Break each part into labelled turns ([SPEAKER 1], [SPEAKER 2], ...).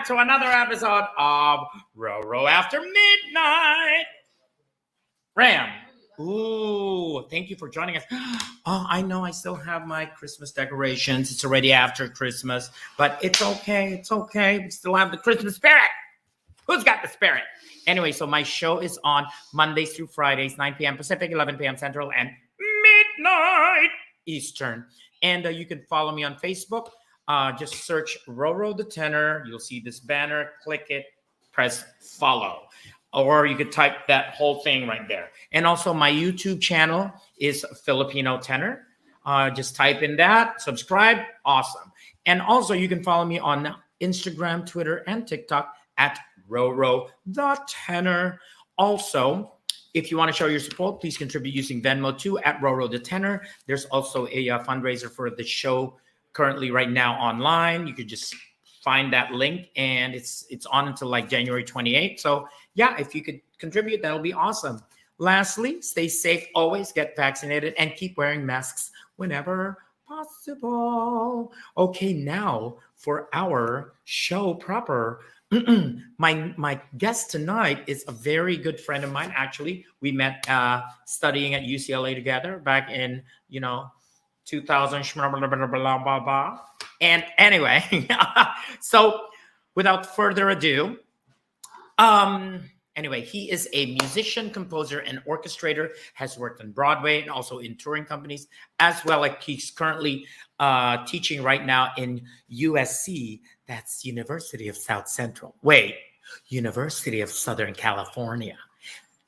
[SPEAKER 1] To another episode of RoRo After Midnight. Ram. Ooh, thank you for joining us. Oh, I know I still have my Christmas decorations. It's already after Christmas, but it's okay. It's okay. We still have the Christmas spirit. Who's got the spirit? Anyway, so my show is on Mondays through Fridays, 9 p.m. Pacific, 11 p.m. Central, and midnight Eastern. And you can follow me on Facebook. Just search RoRo the Tenor. You'll see this banner. Click it, press follow. Or you could type that whole thing right there. And also my YouTube channel is Filipino Tenor. Just type in that, subscribe, awesome. And also you can follow me on Instagram, Twitter, and TikTok at RoRo the Tenor. Also, if you want to show your support, please contribute using Venmo too at RoRo the Tenor. There's also a fundraiser for the show currently right now online. You could just find that link, and it's on until like January 28th. So yeah, if you could contribute, that'll be awesome. Lastly, stay safe, always get vaccinated, and keep wearing masks whenever possible. Okay, now for our show proper. My guest tonight is a very good friend of mine. Actually, we met studying at UCLA together back in 2000, blah, blah, blah, blah, blah. And anyway, so without further ado, anyway, he is a musician, composer, and orchestrator, has worked on Broadway and also in touring companies, as well as he's currently teaching right now in USC, that's University of South Central. Wait, University of Southern California,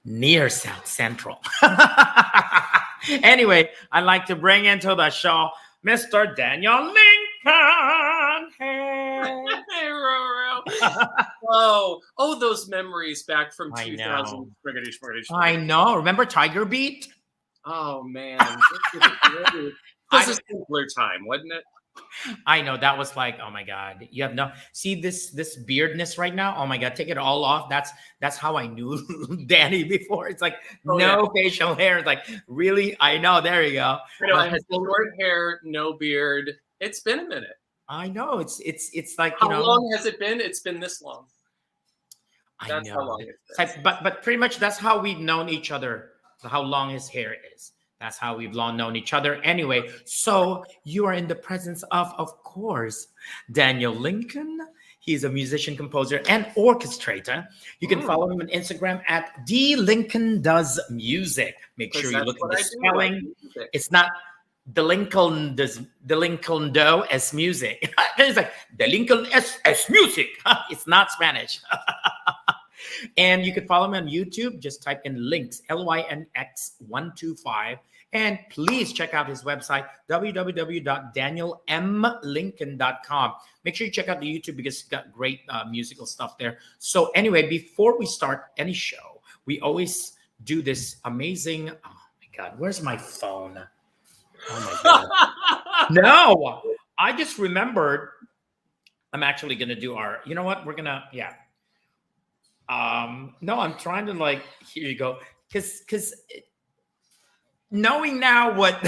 [SPEAKER 1] near South Central. Anyway, I'd like to bring into the show Mr. Daniel Lincoln. Hey,
[SPEAKER 2] hey RoRo. Oh, those memories back from 2000.
[SPEAKER 1] I know. Remember Tiger Beat?
[SPEAKER 2] Oh man, it was a simpler time, wasn't it?
[SPEAKER 1] I know, that was like, oh my God, you have no, see this beardness right now. Oh my God, take it all off. That's how I knew Danny before. It's like facial hair. It's like, really? I know. There you go.
[SPEAKER 2] I had short hair, no beard. It's been a minute.
[SPEAKER 1] I know. It's like,
[SPEAKER 2] how long has it been? It's been this long.
[SPEAKER 1] That's how long it's been. But pretty much that's how we've known each other. How long his hair is. That's how we've long known each other. Anyway, so you are in the presence of course, Daniel Lincoln. He's a musician, composer, and orchestrator. You can follow him on Instagram at DLincolnDoesMusic. Make sure you look at the spelling. It's not the Lincoln Do as music. It's like the Lincoln as music. It's not Spanish. And you can follow me on YouTube. Just type in Lynx, LYNX125. And please check out his website, www.danielmlincoln.com. Make sure you check out the YouTube because it's got great musical stuff there. So anyway, before we start any show, we always do this amazing, oh my God, where's my phone? Oh my God. No, I just remembered I'm actually going to do our, you know what? We're going to, yeah. No, I'm trying to like, here you go. Cause knowing now what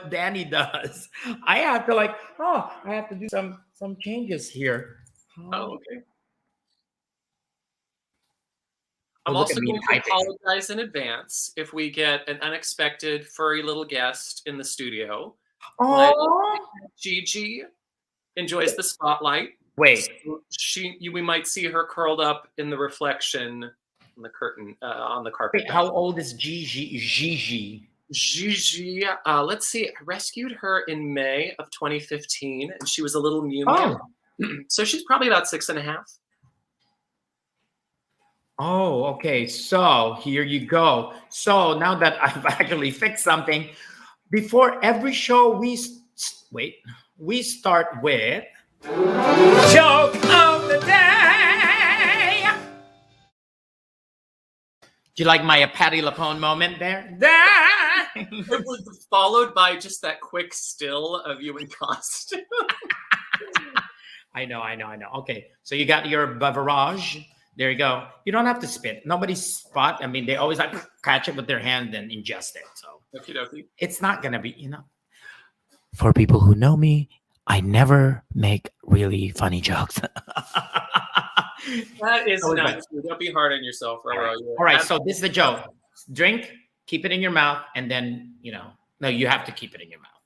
[SPEAKER 1] Danny does, I have to like, I have to do some changes here.
[SPEAKER 2] Oh, okay. I'm also going to apologize in advance if we get an unexpected furry little guest in the studio.
[SPEAKER 1] Oh,
[SPEAKER 2] Gigi enjoys the spotlight.
[SPEAKER 1] Wait,
[SPEAKER 2] we might see her curled up in the reflection on the curtain on the carpet.
[SPEAKER 1] Wait, how old is Gigi?
[SPEAKER 2] Gigi, let's see. I rescued her in May of 2015, and she was a little Mew. So she's probably about 6.5.
[SPEAKER 1] Oh, okay. So here you go. So now that I've actually fixed something, before every show we start with joke of the day. Do you like my Patti LuPone moment there?
[SPEAKER 2] It was followed by just that quick still of you in costume.
[SPEAKER 1] I know. Okay, so you got your beverage. There you go. You don't have to spit. Nobody's spot. I mean, they always like catch it with their hand and ingest it. So it's not gonna be, For people who know me, I never make really funny jokes.
[SPEAKER 2] That is not true. Don't be hard on yourself, RoRo.
[SPEAKER 1] All right, so this is the joke. Drink, keep it in your mouth, and then, no, you have to keep it in your mouth.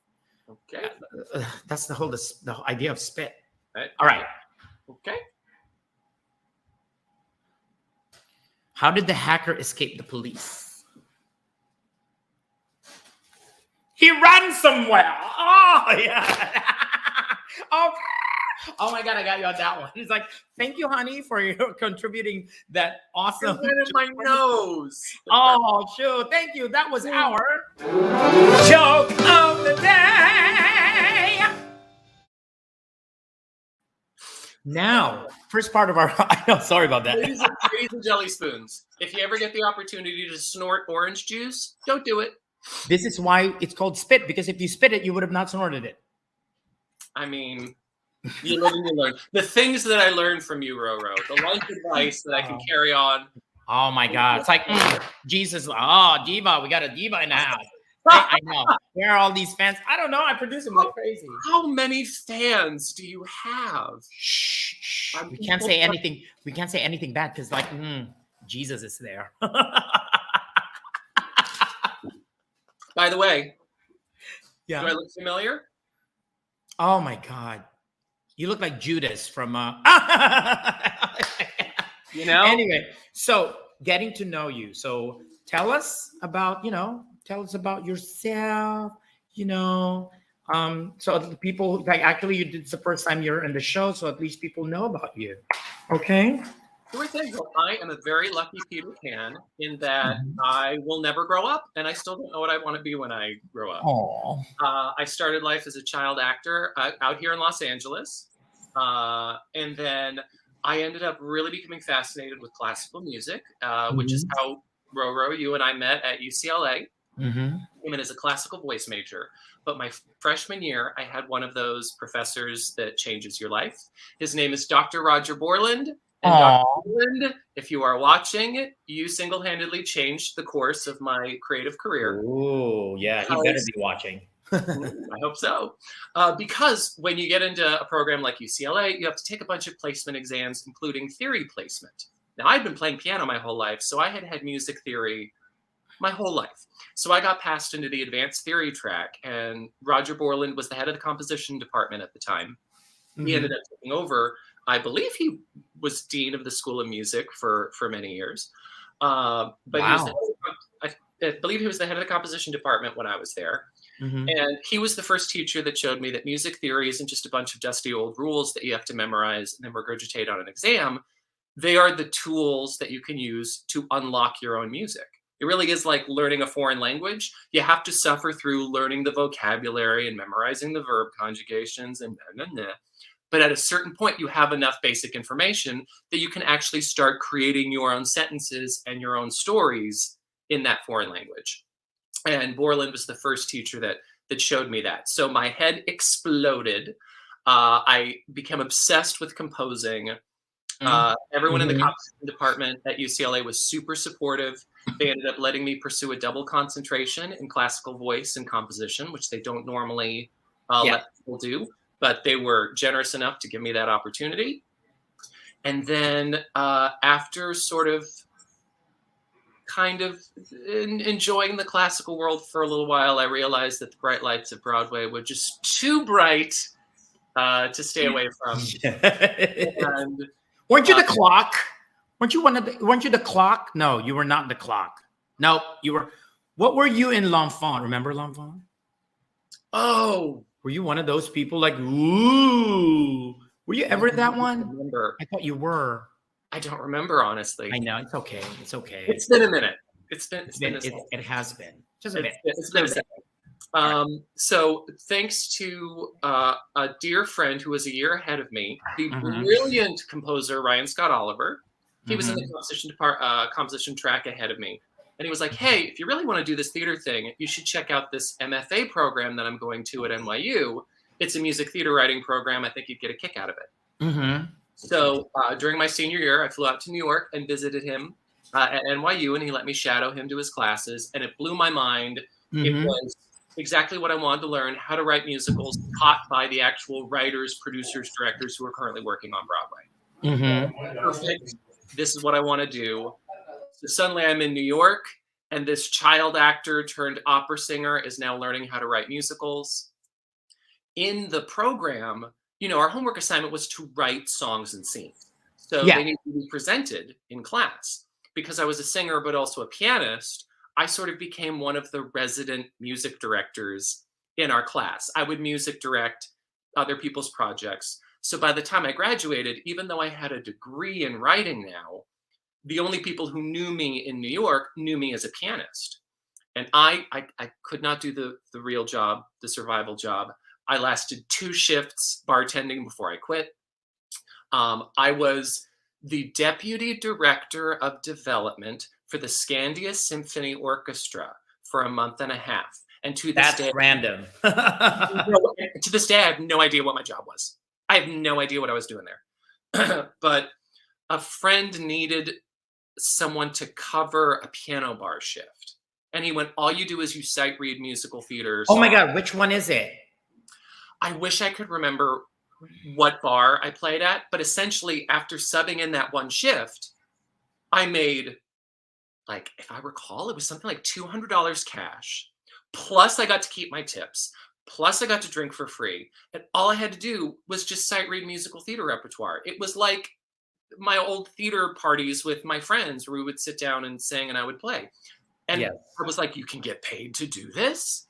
[SPEAKER 2] Okay.
[SPEAKER 1] That's the whole idea of spit.
[SPEAKER 2] Right.
[SPEAKER 1] All right.
[SPEAKER 2] Okay.
[SPEAKER 1] How did the hacker escape the police? He ran somewhere. Oh, yeah. Oh my God, I got you on that one. He's like, thank you, honey, for your contributing that awesome.
[SPEAKER 2] Right in my nose.
[SPEAKER 1] Oh, shoot. Thank you. That was our joke of the day. Now, first part of our, I know, sorry about that.
[SPEAKER 2] Ladies and jelly spoons. If you ever get the opportunity to snort orange juice, don't do it.
[SPEAKER 1] This is why it's called spit, because if you spit it, you would have not snorted it.
[SPEAKER 2] I mean, you live and you learn. The things that I learned from you, RoRo, the life advice that I can carry on.
[SPEAKER 1] Oh my God. It's like, Jesus. Oh, diva. We got a diva in the house. I know. Where are all these fans? I don't know. I produce them like crazy.
[SPEAKER 2] How many fans do you have?
[SPEAKER 1] Shh. We can't say anything. We can't say anything bad because, like, Jesus is there.
[SPEAKER 2] By the way,
[SPEAKER 1] yeah.
[SPEAKER 2] Do I look familiar?
[SPEAKER 1] Oh my God. You look like Judas from Anyway, so getting to know you. So tell us about, yourself, so the people, like, actually it's the first time you're in the show, so at least people know about you. Okay.
[SPEAKER 2] Sure thing. Well, I am a very lucky Peter Pan in that I will never grow up, and I still don't know what I want to be when I grow up. I started life as a child actor out here in Los Angeles, and then I ended up really becoming fascinated with classical music, which is how, RoRo, you and I met at UCLA. I mean, as a classical voice major. But my freshman year, I had one of those professors that changes your life. His name is Dr. Roger Borland. And Dr. Borland, if you are watching, you single-handedly changed the course of my creative career.
[SPEAKER 1] Oh, yeah, he better be watching.
[SPEAKER 2] I hope so. Because when you get into a program like UCLA, you have to take a bunch of placement exams, including theory placement. Now, I'd been playing piano my whole life, so I had had music theory my whole life. So I got passed into the advanced theory track, and Roger Borland was the head of the composition department at the time. He ended up taking over. I believe he was dean of the School of Music for many years. But I believe he was the head of the composition department when I was there. And he was the first teacher that showed me that music theory isn't just a bunch of dusty old rules that you have to memorize and then regurgitate on an exam. They are the tools that you can use to unlock your own music. It really is like learning a foreign language. You have to suffer through learning the vocabulary and memorizing the verb conjugations and But at a certain point, you have enough basic information that you can actually start creating your own sentences and your own stories in that foreign language. And Borland was the first teacher that showed me that. So my head exploded. I became obsessed with composing. Everyone in the composition department at UCLA was super supportive. They ended up letting me pursue a double concentration in classical voice and composition, which they don't normally let people do. But they were generous enough to give me that opportunity. And then after sort of kind of enjoying the classical world for a little while, I realized that the bright lights of Broadway were just too bright to stay away from. And,
[SPEAKER 1] weren't you the clock? Weren't you the clock? No, you were not the clock. No, you were. What were you in L'Enfant? Remember L'Enfant?
[SPEAKER 2] Oh.
[SPEAKER 1] Were you one of those people like, ooh? Were you ever that one?
[SPEAKER 2] Remember.
[SPEAKER 1] I thought you were.
[SPEAKER 2] I don't remember, honestly.
[SPEAKER 1] I know. It's okay. It's okay.
[SPEAKER 2] It's been a minute. It
[SPEAKER 1] has been. Just a bit.
[SPEAKER 2] It's been a second. So thanks to a dear friend who was a year ahead of me, the brilliant composer, Ryan Scott Oliver. He was in the composition track ahead of me. And he was like, hey, if you really want to do this theater thing, you should check out this MFA program that I'm going to at NYU. It's a music theater writing program. I think you'd get a kick out of it.
[SPEAKER 1] Mm-hmm.
[SPEAKER 2] So during my senior year, I flew out to New York and visited him at NYU, and he let me shadow him to his classes. And it blew my mind. It
[SPEAKER 1] Mm-hmm.
[SPEAKER 2] was exactly what I wanted to learn, how to write musicals taught by the actual writers, producers, directors who are currently working on Broadway.
[SPEAKER 1] Mm-hmm.
[SPEAKER 2] Perfect. This is what I want to do. So suddenly I'm in New York, and this child actor turned opera singer is now learning how to write musicals. In the program, our homework assignment was to write songs and scenes. So
[SPEAKER 1] Yeah.
[SPEAKER 2] they needed to be presented in class. Because I was a singer, but also a pianist, I sort of became one of the resident music directors in our class. I would music direct other people's projects. So by the time I graduated, even though I had a degree in writing now, the only people who knew me in New York knew me as a pianist. And I could not do the real job, the survival job. I lasted 2 shifts bartending before I quit. I was the deputy director of development for the Scandia Symphony Orchestra for a month and a half. And to this day,
[SPEAKER 1] random.
[SPEAKER 2] to this day, I have no idea what my job was. I have no idea what I was doing there. But a friend needed someone to cover a piano bar shift. And he went, all you do is you sight read musical theaters.
[SPEAKER 1] Oh my God, which one is it?
[SPEAKER 2] I wish I could remember what bar I played at, but essentially after subbing in that one shift, I made, like, if I recall, it was something like $200 cash. Plus I got to keep my tips. Plus I got to drink for free. And all I had to do was just sight read musical theater repertoire. It was like my old theater parties with my friends where we would sit down and sing and I would play. And
[SPEAKER 1] Yes.
[SPEAKER 2] I was like, you can get paid to do this?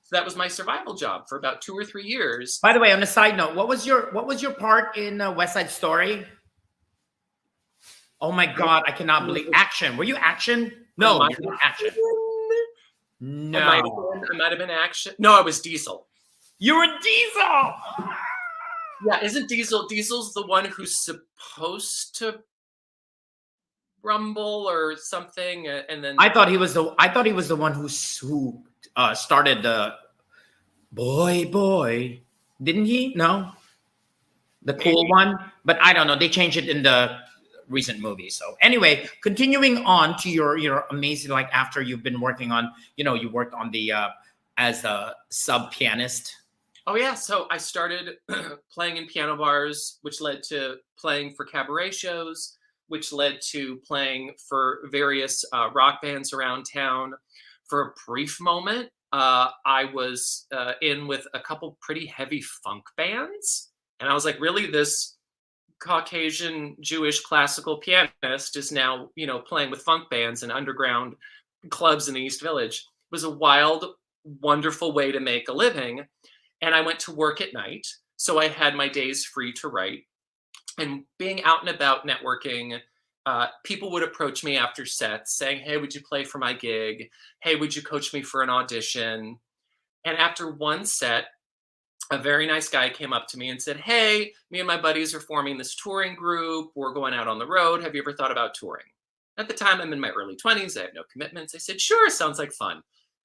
[SPEAKER 2] So that was my survival job for about 2 or 3 years.
[SPEAKER 1] By the way, on a side note, what was your part in West Side Story? Oh my God, I cannot believe action. Were you action? No, you were action. No,
[SPEAKER 2] I might have been action. No, I was Diesel.
[SPEAKER 1] you were Diesel.
[SPEAKER 2] Yeah, isn't Diesel's the one who's supposed to rumble or something? And then
[SPEAKER 1] I thought he was the one who started the boy. Didn't he? No, the cool one. But I don't know. They changed it in the recent movie. So anyway, continuing on to your amazing, like, after you've been working on, you worked on the as a sub pianist.
[SPEAKER 2] Oh yeah, so I started playing in piano bars, which led to playing for cabaret shows, which led to playing for various rock bands around town. For a brief moment, I was in with a couple pretty heavy funk bands, and I was like, really, this Caucasian Jewish classical pianist is now, playing with funk bands and underground clubs in the East Village. It was a wild, wonderful way to make a living. And I went to work at night, so I had my days free to write. And being out and about networking, people would approach me after sets saying, hey, would you play for my gig? Hey, would you coach me for an audition? And after one set, a very nice guy came up to me and said, hey, me and my buddies are forming this touring group. We're going out on the road. Have you ever thought about touring? At the time, I'm in my early 20s. I have no commitments. I said, sure, sounds like fun.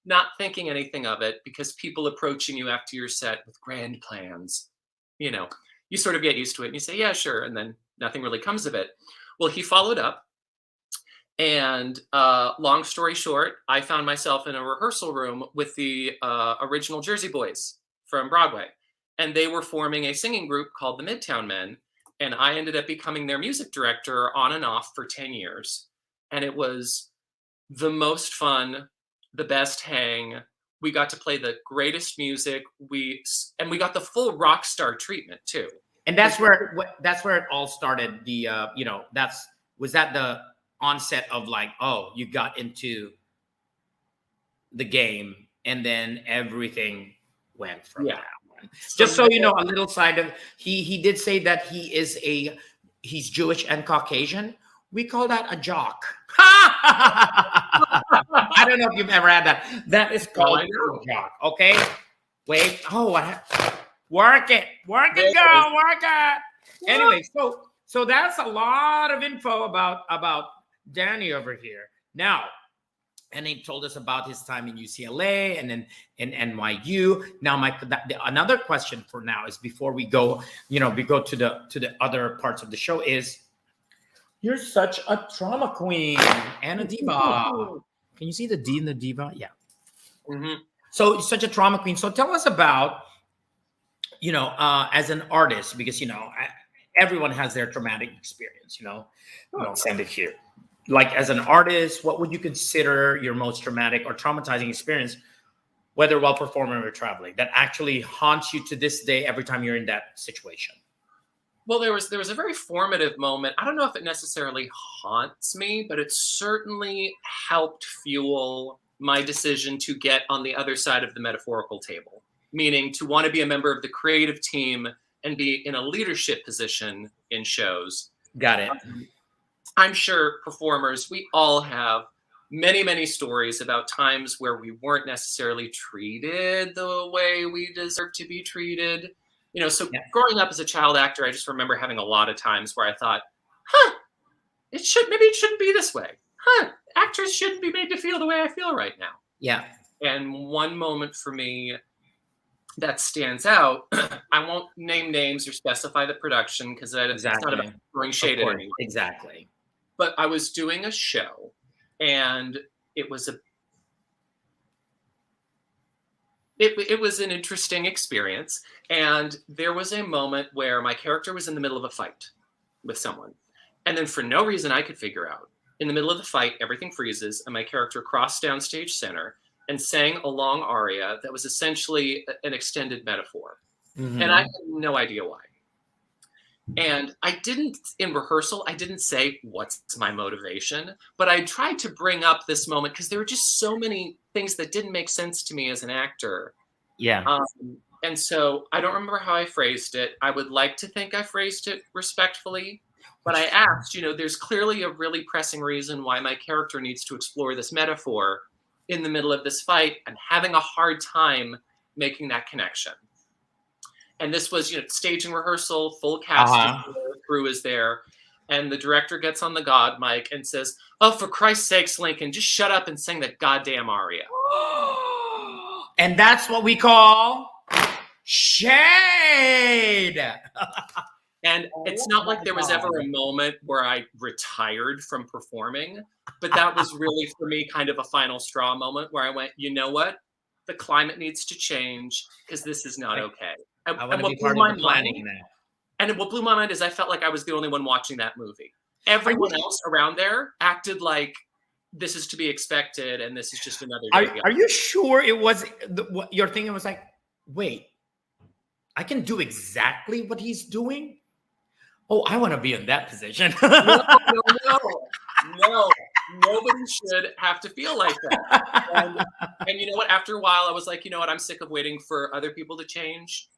[SPEAKER 2] Not thinking anything of it, because people approaching you after your set with grand plans, you sort of get used to it and you say, yeah, sure. And then nothing really comes of it. Well, he followed up. And long story short, I found myself in a rehearsal room with the original Jersey Boys from Broadway. And they were forming a singing group called the Midtown Men. And I ended up becoming their music director on and off for 10 years. And it was the most fun, the best hang. We got to play the greatest music. We got the full rock star treatment too.
[SPEAKER 1] And that's where it all started. The was that the onset of, like, oh, you got into the game, and then everything went from that one. Just so you know, a little side of he did say that he's Jewish and Caucasian. We call that a jock. I don't know if you've ever had that. That is called a jock. Okay. Wait. Oh, work it, girl, work it. Anyway, so that's a lot of info about Danny over here. Now, and he told us about his time in UCLA and then in NYU. Now, another question for now is, before we go, we go to the other parts of the show, is, you're such a drama queen and a diva. Can you see the D in the diva? Yeah.
[SPEAKER 2] Mm-hmm.
[SPEAKER 1] So you're such a drama queen. So tell us about, as an artist, because everyone has their traumatic experience. I'll send it here. Like, as an artist, what would you consider your most traumatic or traumatizing experience, whether while performing or traveling, that actually haunts you to this day every time you're in that situation?
[SPEAKER 2] Well, there was a very formative moment. I don't know if it necessarily haunts me, but it certainly helped fuel my decision to get on the other side of the metaphorical table, meaning to want to be a member of the creative team and be in a leadership position in shows.
[SPEAKER 1] Got it.
[SPEAKER 2] I'm sure performers, we all have many, many stories about times where we weren't necessarily treated the way we deserve to be treated. So growing up as a child actor, I just remember having a lot of times where I thought, maybe it shouldn't be this way. Actors shouldn't be made to feel the way I feel right now.
[SPEAKER 1] Yeah.
[SPEAKER 2] And one moment for me that stands out, I won't name names or specify the production, because it's not about throwing shade at anyone.
[SPEAKER 1] Exactly.
[SPEAKER 2] But I was doing a show, and it was an interesting experience. And there was a moment where my character was in the middle of a fight with someone. And then, for no reason I could figure out, in the middle of the fight, everything freezes, and my character crossed down stage center and sang a long aria that was essentially an extended metaphor. Mm-hmm. And I had no idea why. And in rehearsal, I didn't say, what's my motivation? But I tried to bring up this moment because there were just so many things that didn't make sense to me as an actor.
[SPEAKER 1] Yeah.
[SPEAKER 2] And so I don't remember how I phrased it. I would like to think I phrased it respectfully. But I asked, there's clearly a really pressing reason why my character needs to explore this metaphor in the middle of this fight. I'm having a hard time making that connection. And this was, staging rehearsal, full cast is there, crew is there. And the director gets on the God mic and says, "Oh, for Christ's sakes, Lincoln, just shut up and sing that goddamn aria."
[SPEAKER 1] And that's what we call shade.
[SPEAKER 2] And it's not like there was ever a moment where I retired from performing, but that was really, for me, kind of a final straw moment where I went, you know what? The climate needs to change, because this is not okay.
[SPEAKER 1] I want to be part of the planning now.
[SPEAKER 2] And what blew my mind is I felt like I was the only one watching that movie. Everyone else around there acted like this is to be expected, and this is just another day.
[SPEAKER 1] Are you sure it was what you're thinking was like, wait, I can do exactly what he's doing? Oh, I want to be in that position.
[SPEAKER 2] No. Nobody should have to feel like that. And you know what? After a while, I was like, you know what? I'm sick of waiting for other people to change.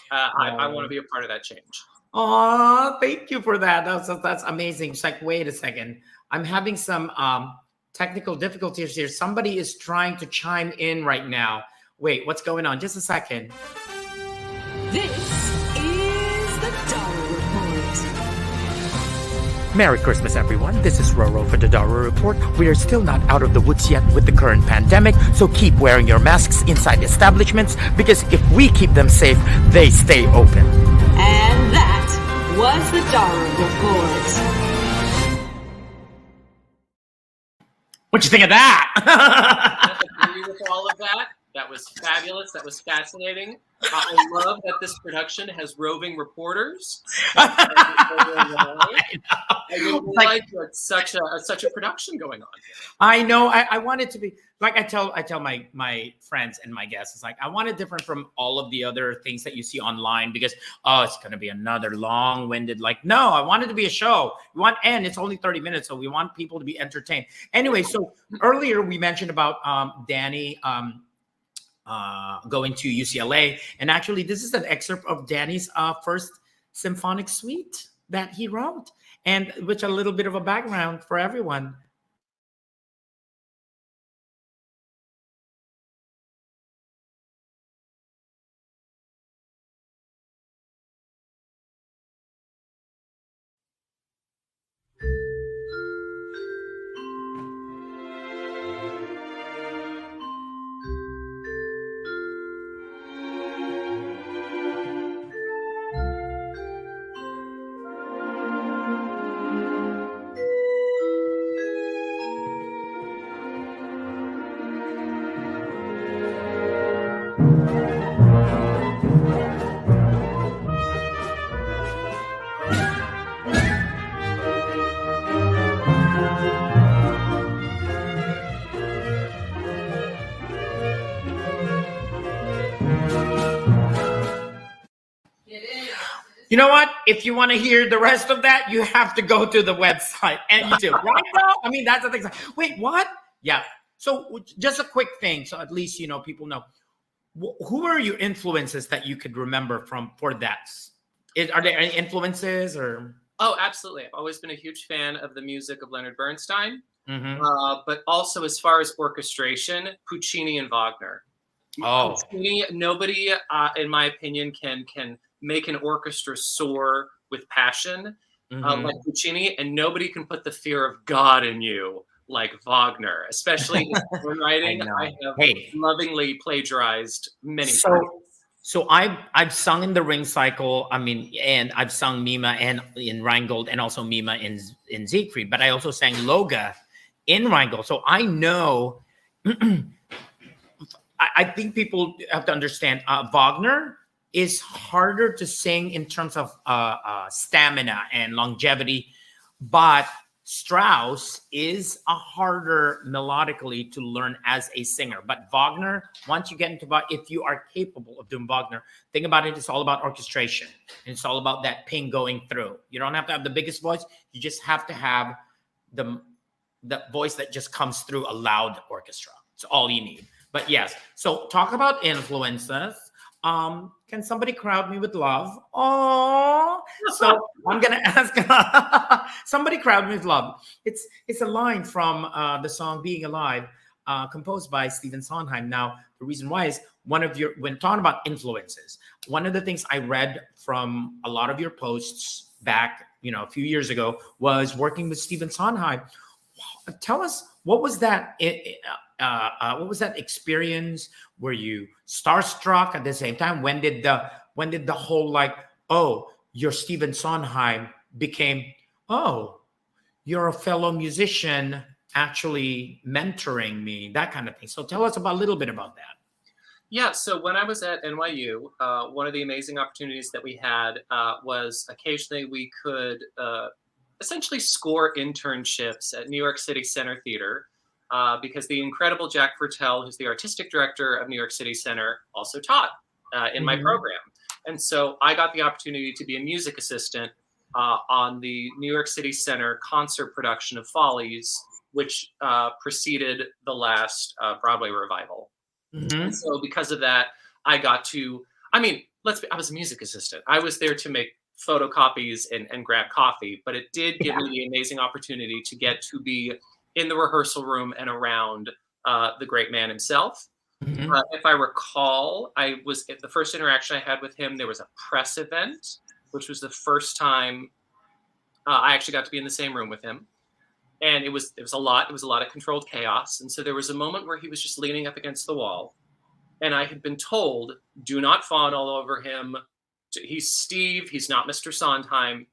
[SPEAKER 2] I want to be a part of that change.
[SPEAKER 1] Oh, thank you for that. That's amazing. It's like, wait a second. I'm having some technical difficulties here. Somebody is trying to chime in right now. Wait, what's going on? Just a second.
[SPEAKER 3] This is the RoRo Report.
[SPEAKER 1] Merry Christmas, everyone. This is RoRo for the RoRo Report. We are still not out of the woods yet with the current pandemic, so keep wearing your masks inside establishments, because if we keep them safe, they stay open.
[SPEAKER 3] And that was the RoRo Report.
[SPEAKER 1] What you think of that?
[SPEAKER 2] I agree with all of that. That was fabulous. That was fascinating. I love that this production has roving reporters. I didn't realize you had such a production going on here.
[SPEAKER 1] I know. I want it to be like I tell my friends and my guests. It's like, I want it different from all of the other things that you see online, because it's going to be another long-winded. Like, no, I want it to be a show. And it's only 30 minutes, so we want people to be entertained. Anyway, so earlier we mentioned about Danny. Going to UCLA, and actually this is an excerpt of Danny's first symphonic suite that he wrote, and which a little bit of a background for everyone. You know what? If you want to hear the rest of that, you have to go to the website and YouTube, right? Now, I mean, that's the thing. Wait, what? Yeah. So just a quick thing, so at least people know. Who are your influences that you could remember for that? Are there any influences or?
[SPEAKER 2] Oh, absolutely. I've always been a huge fan of the music of Leonard Bernstein, but also as far as orchestration, Puccini and Wagner.
[SPEAKER 1] Oh,
[SPEAKER 2] Puccini, nobody, in my opinion, can make an orchestra soar with passion like Puccini, and nobody can put the fear of God in you like Wagner, especially in songwriting. I have lovingly plagiarized many times.
[SPEAKER 1] So I've sung in the Ring Cycle. I mean, and I've sung Mima and in Rheingold, and also Mima in Siegfried. But I also sang Loga in Rheingold, so I know. I think people have to understand Wagner is harder to sing in terms of stamina and longevity, but Strauss is a harder melodically to learn as a singer. But Wagner, once you get into if you are capable of doing Wagner, think about it, it's all about orchestration. And it's all about that ping going through. You don't have to have the biggest voice. You just have to have the voice that just comes through a loud orchestra. It's all you need. But yes, so talk about influences. Can somebody crowd me with love? Oh, so I'm gonna ask somebody crowd me with love. It's a line from the song "Being Alive," composed by Stephen Sondheim. Now, the reason why is when talking about influences, one of the things I read from a lot of your posts back, a few years ago, was working with Stephen Sondheim. Tell us, what was that? What was that experience? Were you starstruck at the same time? When did the whole you're Stephen Sondheim became, you're a fellow musician actually mentoring me, that kind of thing. So tell us a little bit about that.
[SPEAKER 2] Yeah, so when I was at NYU, one of the amazing opportunities that we had was occasionally we could essentially score internships at New York City Center Theater. Because the incredible Jack Fertel, who's the artistic director of New York City Center, also taught in my program. And so I got the opportunity to be a music assistant on the New York City Center concert production of Follies, which preceded the last Broadway revival. And so because of that, I got to, I was a music assistant. I was there to make photocopies and grab coffee, but it did give me the amazing opportunity to get to be in the rehearsal room and around the great man himself. If I recall, the first interaction I had with him, there was a press event, which was the first time I actually got to be in the same room with him. And it was a lot of controlled chaos. And so there was a moment where he was just leaning up against the wall. And I had been told, do not fawn all over him. He's Steve, he's not Mr. Sondheim.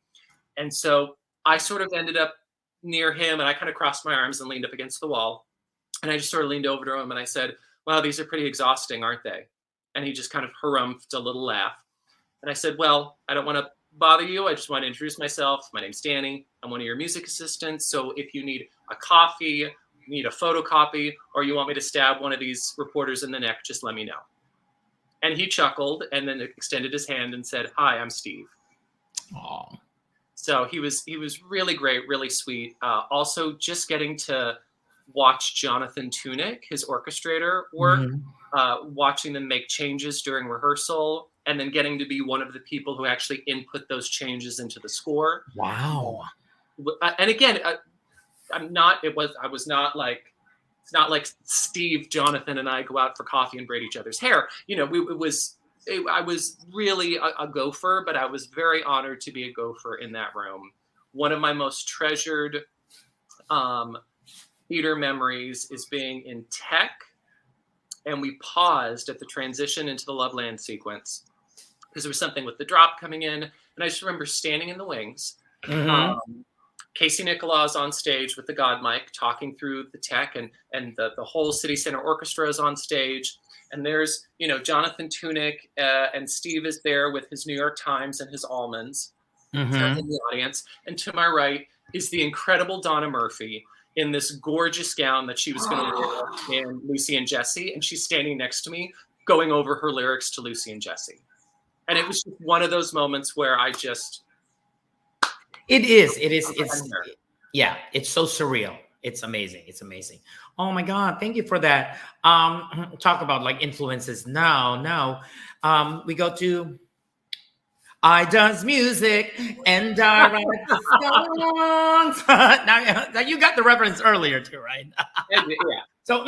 [SPEAKER 2] And so I sort of ended up near him, and I kind of crossed my arms and leaned up against the wall. And I just sort of leaned over to him and I said, wow, these are pretty exhausting, aren't they? And he just kind of harumphed a little laugh. And I said, well, I don't want to bother you. I just want to introduce myself. My name's Danny. I'm one of your music assistants. So if you need a coffee, you need a photocopy, or you want me to stab one of these reporters in the neck, just let me know. And he chuckled and then extended his hand and said, hi, I'm Steve.
[SPEAKER 1] Aww.
[SPEAKER 2] So he was really great, really sweet. Also, just getting to watch Jonathan Tunick, his orchestrator, work, watching them make changes during rehearsal, and then getting to be one of the people who actually input those changes into the score.
[SPEAKER 1] Wow.
[SPEAKER 2] And again, it's not like Steve, Jonathan, and I go out for coffee and braid each other's hair. I was really a gopher, but I was very honored to be a gopher in that room. One of my most treasured theater memories is being in tech, and we paused at the transition into the Loveland sequence because there was something with the drop coming in, and I just remember standing in the wings. Casey Nicholaw is on stage with the God mic talking through the tech, and the whole City Center Orchestra is on stage. And there's, Jonathan Tunick and Steve is there with his New York Times and his almonds in the audience. And to my right is the incredible Donna Murphy in this gorgeous gown that she was going to wear in Lucy and Jessie. And she's standing next to me going over her lyrics to Lucy and Jessie. And it was just one of those moments where I just.
[SPEAKER 1] It is. It's yeah. It's so surreal. It's amazing. It's amazing. Oh my God! Thank you for that. Talk about like influences. Now, we go to. I does music and I write the songs. now you got the reference earlier too, right?
[SPEAKER 2] Yeah.
[SPEAKER 1] So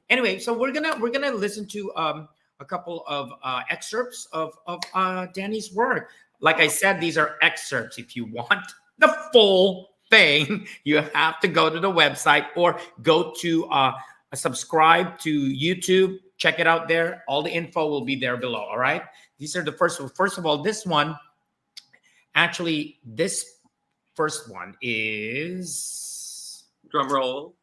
[SPEAKER 1] anyway, so we're gonna listen to a couple of excerpts of Danny's work. Like I said, these are excerpts. If you want the full thing, you have to go to the website or go to subscribe to YouTube. Check it out there. All the info will be there below. All right. These are the first one. First of all, this one, actually, this first one is
[SPEAKER 2] drum roll.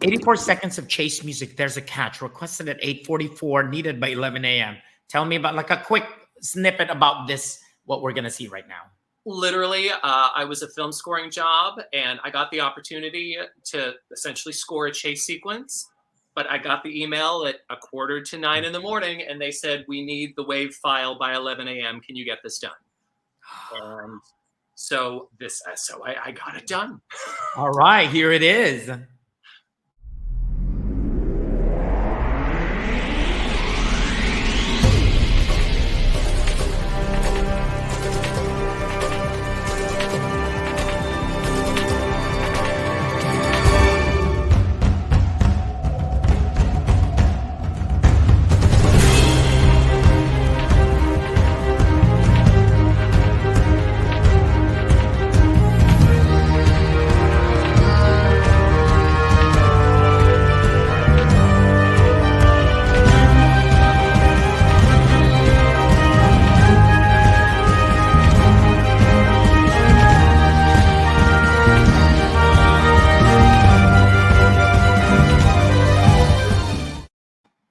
[SPEAKER 1] 84 seconds of chase music. There's a catch. Requested at 8:44, needed by 11 a.m. Tell me about like a quick snippet about this, what we're going to see right now.
[SPEAKER 2] Literally, I was a film scoring job and I got the opportunity to essentially score a chase sequence. But I got the email at 8:45 in the morning and they said, we need the wave file by 11 a.m. Can you get this done? And so I got it done.
[SPEAKER 1] All right, here it is.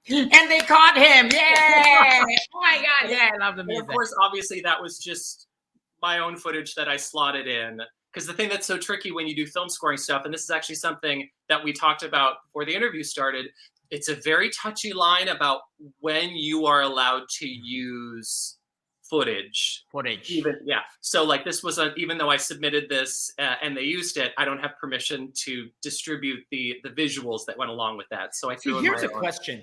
[SPEAKER 1] And they caught him. Yeah. Oh my God. Yeah, I love the music.
[SPEAKER 2] And of course, obviously, that was just my own footage that I slotted in. Because the thing that's so tricky when you do film scoring stuff, and this is actually something that we talked about before the interview started, it's a very touchy line about when you are allowed to use footage. So like this was even though I submitted this and they used it, I don't have permission to distribute the visuals that went along with that. So I threw in
[SPEAKER 1] here's
[SPEAKER 2] my
[SPEAKER 1] a
[SPEAKER 2] own.
[SPEAKER 1] question.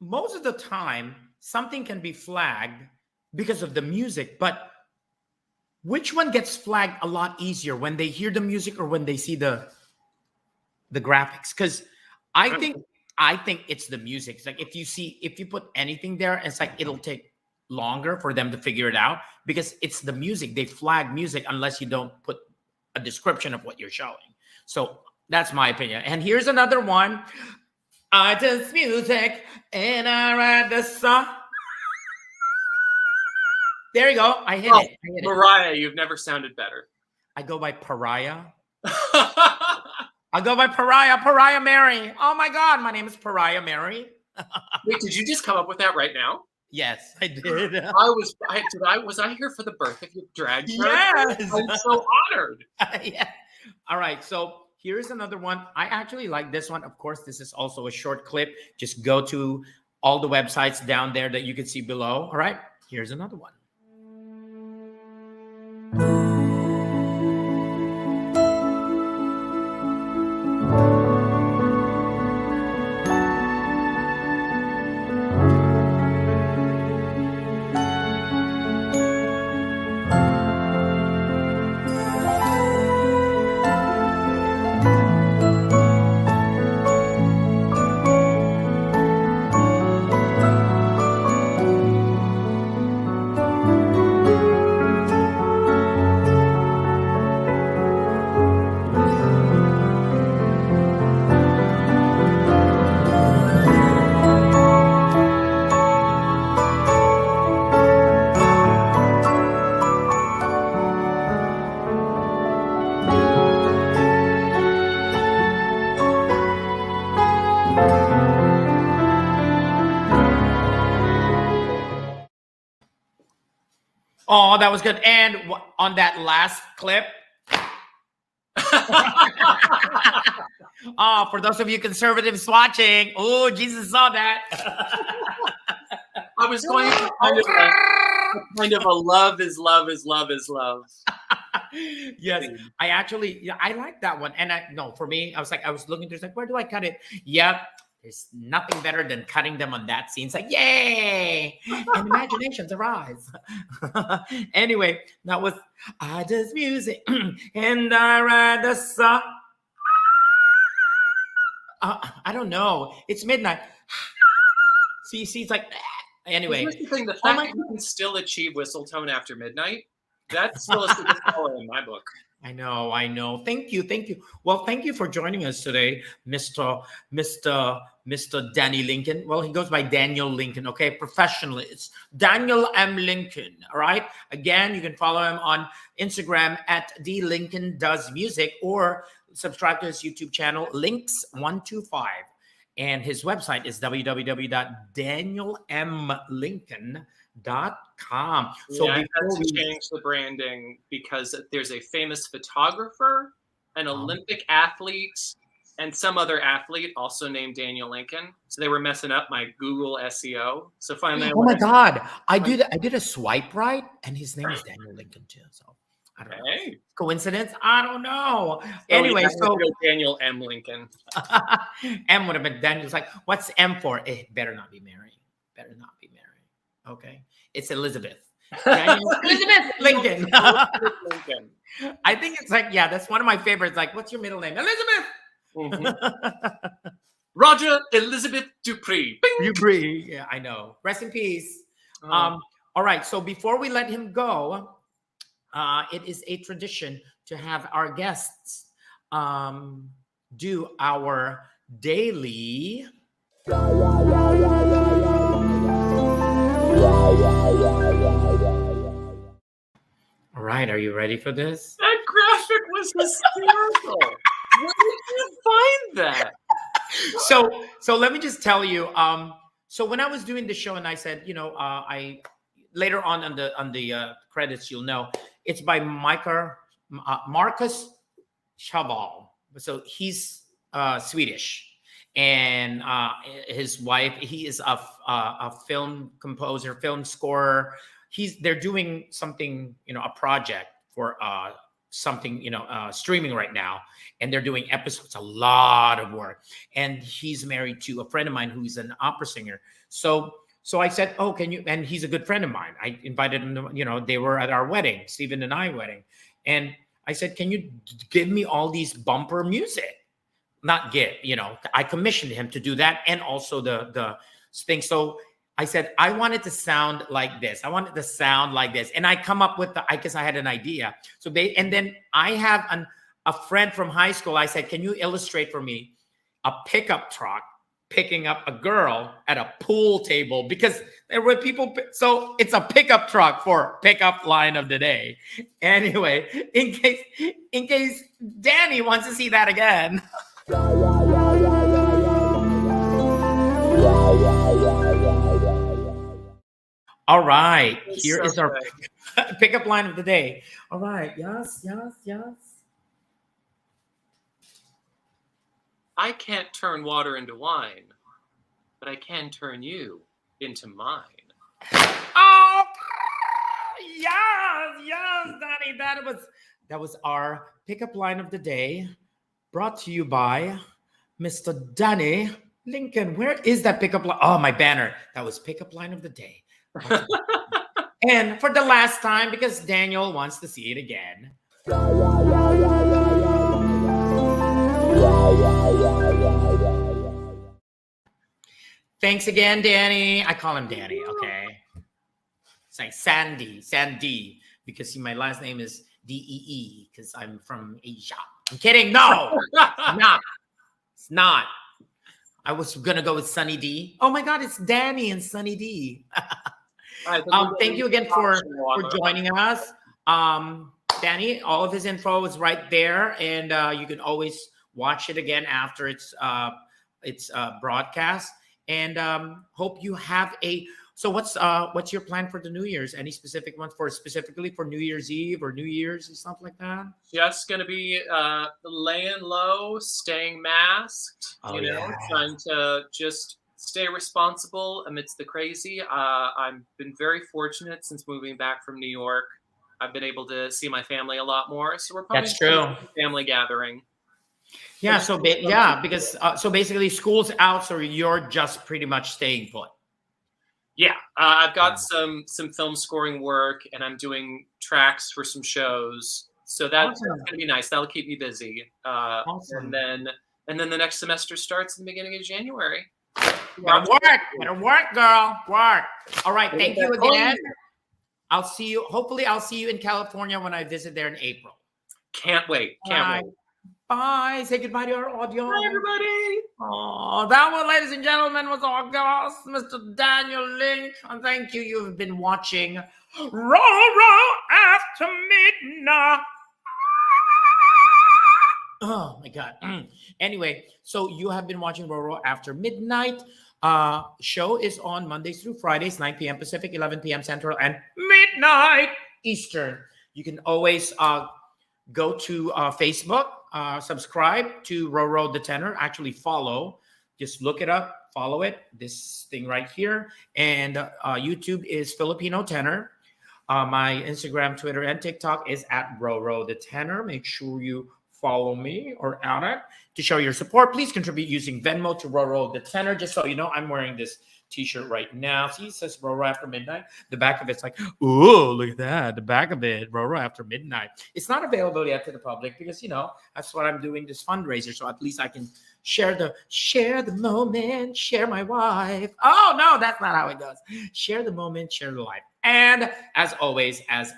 [SPEAKER 1] Most of the time, something can be flagged because of the music, but which one gets flagged a lot easier, when they hear the music or when they see the graphics? Because I think it's the music. It's like if you put anything there, it's like it'll take longer for them to figure it out because it's the music. They flag music unless you don't put a description of what you're showing. So that's my opinion. And here's another one. I just music and I write the song. There you go. I hit it.
[SPEAKER 2] Mariah, you've never sounded better.
[SPEAKER 1] I go by Pariah. I go by Pariah. Pariah Mary. Oh my God, my name is Pariah Mary.
[SPEAKER 2] Wait, did you just come up with that right now?
[SPEAKER 1] Yes, I did.
[SPEAKER 2] Was I here for the birth of your drag show?
[SPEAKER 1] Yes.
[SPEAKER 2] I'm so honored.
[SPEAKER 1] Yeah. All right, so here's another one. I actually like this one. Of course, this is also a short clip. Just go to all the websites down there that you can see below. All right, here's another one. Oh, that was good. And on that last clip, oh, for those of you conservatives watching, oh, Jesus saw that.
[SPEAKER 2] I was going to kind of a love is love is love is love.
[SPEAKER 1] Yes, I like that one. And for me, I was looking through, where do I cut it? Yep. There's nothing better than cutting them on that scene. It's like, yay! And imaginations arise. Anyway, that was I Just Music and I write the song. I don't know. It's midnight. See, it's like, anyway.
[SPEAKER 2] Here's the thing, the fact that you can still achieve whistle tone after midnight, that's still a superpower in my book.
[SPEAKER 1] I know. Thank you. Well, thank you for joining us today, Mr. Danny Lincoln. Well, he goes by Daniel Lincoln, okay? Professionally, it's Daniel M. Lincoln, all right? Again, you can follow him on Instagram at DLincolnDoesMusic or subscribe to his YouTube channel, Links125. And his website is www.danielmlincoln.com. So
[SPEAKER 2] I had to change the branding because there's a famous photographer, an Olympic athlete, and some other athlete also named Daniel Lincoln. So they were messing up my Google SEO. So finally,
[SPEAKER 1] oh my God, I did a swipe right, and his name is Daniel Lincoln too. So I don't know. Coincidence? I don't know. Anyway, so
[SPEAKER 2] Daniel M. Lincoln.
[SPEAKER 1] M would have been Daniel's like, what's M for? It better not be Mary. Okay. It's Elizabeth. Elizabeth Lincoln.
[SPEAKER 2] Lincoln.
[SPEAKER 1] I think it's like, that's one of my favorites. Like, what's your middle name? Elizabeth.
[SPEAKER 2] Mm-hmm. Roger Elizabeth Dupree.
[SPEAKER 1] Dupree. Yeah, I know. Rest in peace. All right. So before we let him go, it is a tradition to have our guests do our daily. All right, are you ready for this?
[SPEAKER 2] That graphic was hysterical. Where did you find that?
[SPEAKER 1] So let me just tell you. So when I was doing the show, and I said, I later on the credits, you'll know it's by Marcus Chaval. So he's Swedish, and his wife. He is a film composer, film scorer. They're doing something, a project for something, streaming right now, and they're doing episodes. A lot of work, and he's married to a friend of mine who's an opera singer. So I said, oh, can you? And he's a good friend of mine. I invited him to, they were at our wedding, Stephen and I wedding. And I said, can you give me all these bumper music? Not I commissioned him to do that. And also the thing. So I said, I want it to sound like this. I want it to sound like this. And I come up with I guess I had an idea. And then I have a friend from high school. I said, can you illustrate for me a pickup truck picking up a girl at a pool table, because there were people. So it's a pickup truck for pickup line of the day. Anyway, in case Danny wants to see that again. All right, here is our pickup line of the day. All right, yes.
[SPEAKER 2] I can't turn water into wine, but I can turn you into mine.
[SPEAKER 1] Oh, yes, Danny. That was our pickup line of the day, brought to you by Mr. Danny Lincoln. Where is that pickup line? Oh, my banner. That was pickup line of the day. And for the last time, because Daniel wants to see it again. Thanks again, Danny. I call him Danny, okay? It's like Sandy, because my last name is D-E-E, because I'm from Asia. I'm kidding. No, it's not. I was going to go with Sunny D. Oh, my God, it's Danny and Sunny D. Thank you again for joining us. Danny, all of his info is right there, and you can always watch it again after it's broadcast. And hope you have so what's your plan for the New Year's? Any specific ones specifically for New Year's Eve or New Year's and stuff like that?
[SPEAKER 2] Just gonna be laying low, staying masked, trying to just stay responsible amidst the crazy. I've been very fortunate since moving back from New York. I've been able to see my family a lot more. So we're probably
[SPEAKER 1] That's true.
[SPEAKER 2] a family gathering.
[SPEAKER 1] Yeah. So because so basically school's out, so you're just pretty much staying put.
[SPEAKER 2] Yeah, I've got some film scoring work, and I'm doing tracks for some shows. So that's
[SPEAKER 1] Awesome.
[SPEAKER 2] going to be nice. That'll keep me busy.
[SPEAKER 1] Awesome.
[SPEAKER 2] And then the next semester starts in the beginning of January.
[SPEAKER 1] Better work, girl. Work. All right. Thank you again. I'll see you. Hopefully, I'll see you in California when I visit there in April.
[SPEAKER 2] Can't wait. Can't wait.
[SPEAKER 1] Bye. Say goodbye to our audience.
[SPEAKER 2] Bye, everybody.
[SPEAKER 1] Oh, that one, ladies and gentlemen, was our guest, Mr. Daniel Link. And thank you. You've been watching RoRo After Midnight. Oh my God. Anyway, so you have been watching RoRo After Midnight. Show is on Mondays through Fridays, 9 p.m. Pacific, 11 p.m. Central, and midnight Eastern. You can always go to Facebook, subscribe to RoRo the Tenor. Actually, follow. Just look it up, follow it. This thing right here. And YouTube is Filipino Tenor. My Instagram, Twitter, and TikTok is at RoRo the Tenor. Make sure you follow me or add it to show your support. Please contribute using Venmo to RoRo the Tenor. Just so you know, I'm wearing this t-shirt right now. See, it says RoRo After Midnight. The back of it's like, ooh, look at that. The back of it, RoRo After Midnight. It's not available yet to the public because, you know, that's what I'm doing, this fundraiser. So at least I can share the moment, share my wife. Oh, no, that's not how it goes. Share the moment, share the life. And as always, as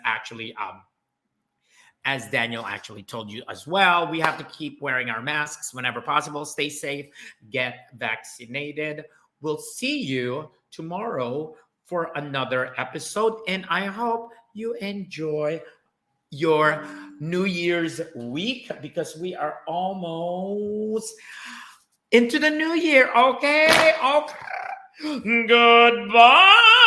[SPEAKER 1] Daniel actually told you as well, we have to keep wearing our masks whenever possible. Stay safe, get vaccinated. We'll see you tomorrow for another episode. And I hope you enjoy your New Year's week because we are almost into the new year. Okay. Goodbye.